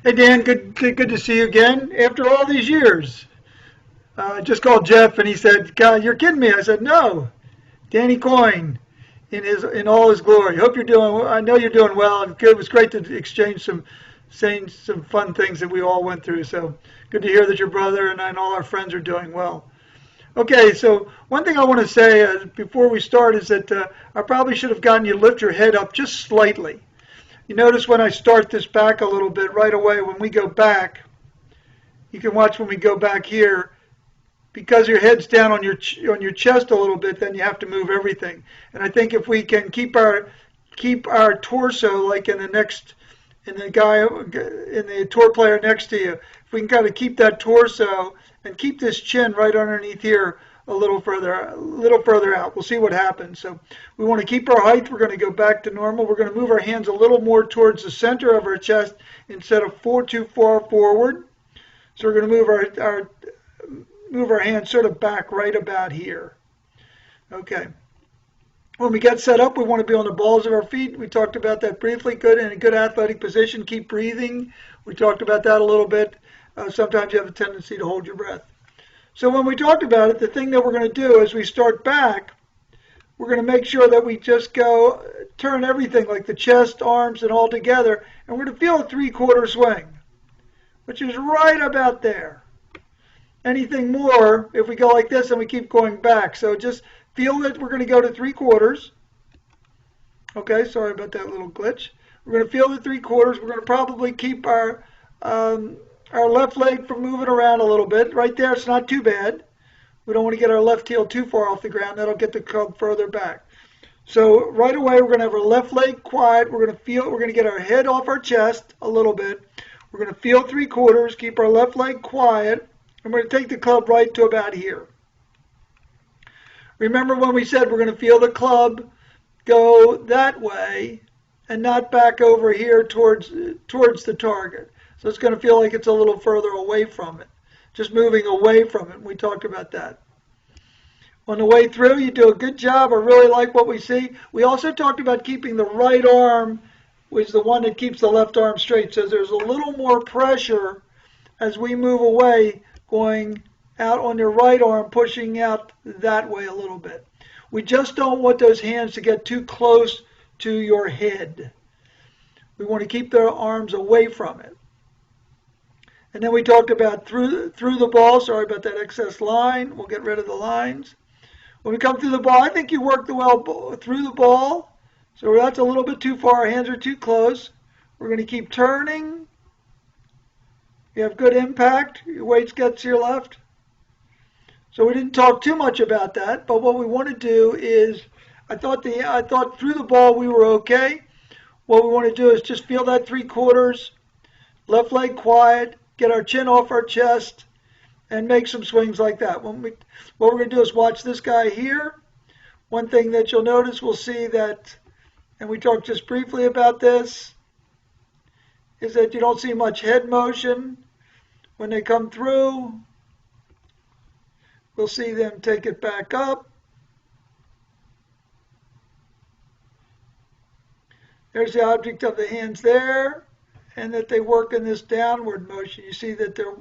Hey Dan, good to see you again after all these years. I just called Jeff and he said, "God, you're kidding me." I said, "No, Danny Coyne in all his glory. Hope you're doing. I know you're doing well, and good. It was great to exchange saying some fun things that we all went through. So good to hear that your brother and all our friends are doing well." Okay, so one thing I want to say before we start is that I probably should have gotten you to lift your head up just slightly. You notice when I start this back a little bit right away when we go back, you can watch when we go back here, because your head's down on your chest a little bit, then you have to move everything. And I think if we can keep our torso like in the tour player next to you, if we can kind of keep that torso and keep this chin right underneath here a little further out. We'll see what happens. So we want to keep our height. We're going to go back to normal. We're going to move our hands a little more towards the center of our chest instead of too far forward. So we're going to move our hands sort of back right about here. Okay. When we get set up, we want to be on the balls of our feet. We talked about that briefly. Good, in a good athletic position. Keep breathing. We talked about that a little bit. Sometimes you have a tendency to hold your breath. So when we talked about it, the thing that we're going to do as we start back, we're going to make sure that we just turn everything like the chest, arms, and all together, and we're going to feel a three-quarter swing, which is right about there. Anything more, if we go like this and we keep going back. So just feel that we're going to go to three-quarters. Okay, sorry about that little glitch. We're going to feel the three-quarters. We're going to probably keep our left leg from moving around a little bit. Right there, it's not too bad. We don't want to get our left heel too far off the ground. That'll get the club further back. So right away, we're going to have our left leg quiet. We're going to get our head off our chest a little bit. We're going to feel three-quarters, keep our left leg quiet, and we're going to take the club right to about here. Remember when we said we're going to feel the club go that way and not back over here towards the target. So it's going to feel like it's a little further away from it, just moving away from it. We talked about that. On the way through, you do a good job. I really like what we see. We also talked about keeping the right arm, which is the one that keeps the left arm straight. So there's a little more pressure as we move away, going out on your right arm, pushing out that way a little bit. We just don't want those hands to get too close to your head. We want to keep their arms away from it. And then we talked about through the ball. Sorry about that excess line. We'll get rid of the lines. When we come through the ball, I think you worked well through the ball. So that's a little bit too far. Our hands are too close. We're going to keep turning. You have good impact. Your weight gets to your left. So we didn't talk too much about that. But what we want to do is, I thought through the ball we were okay. What we want to do is just feel that three-quarters, left leg quiet, get our chin off our chest, and make some swings like that. What we're going to do is watch this guy here. One thing that you'll notice, we'll see that, and we talked just briefly about this, is that you don't see much head motion when they come through. We'll see them take it back up. There's the object of the hands there, and that they work in this downward motion. You see that they're,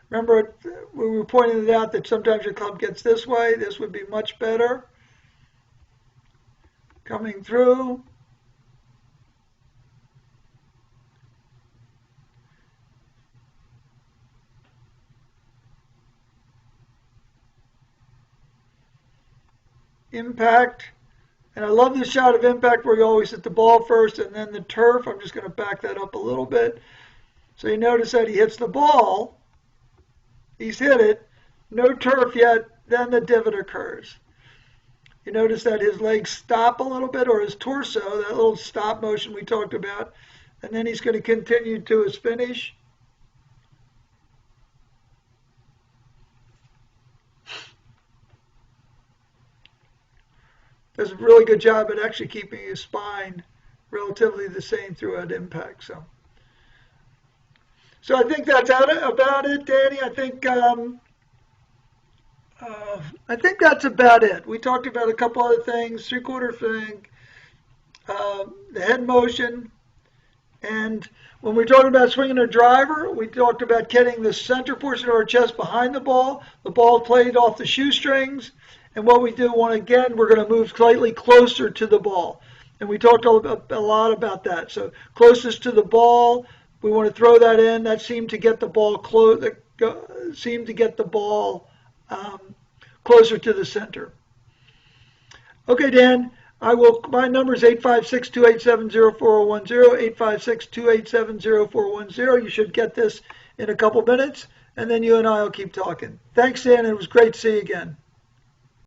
remember we were pointing it out that sometimes your club gets this way. This would be much better. Coming through. Impact. And I love this shot of impact where you always hit the ball first and then the turf. I'm just going to back that up a little bit. So you notice that he hits the ball. He's hit it. No turf yet. Then the divot occurs. You notice that his legs stop a little bit, or his torso, that little stop motion we talked about. And then he's going to continue to his finish. Does a really good job at actually keeping his spine relatively the same throughout impact. So I think that's about it, Danny. I think that's about it. We talked about a couple other things, three-quarter thing, the head motion, And when we talked about swinging a driver, we talked about getting the center portion of our chest behind the ball played off the shoestrings. And what we do, again, we're going to move slightly closer to the ball. And we talked a lot about that. So closest to the ball, we want to throw that in. That seemed to get the ball closer to the center. Okay, Dan. My number is 856-287-0410, 856-287-0410. You should get this in a couple minutes, and then you and I will keep talking. Thanks, Dan. It was great to see you again.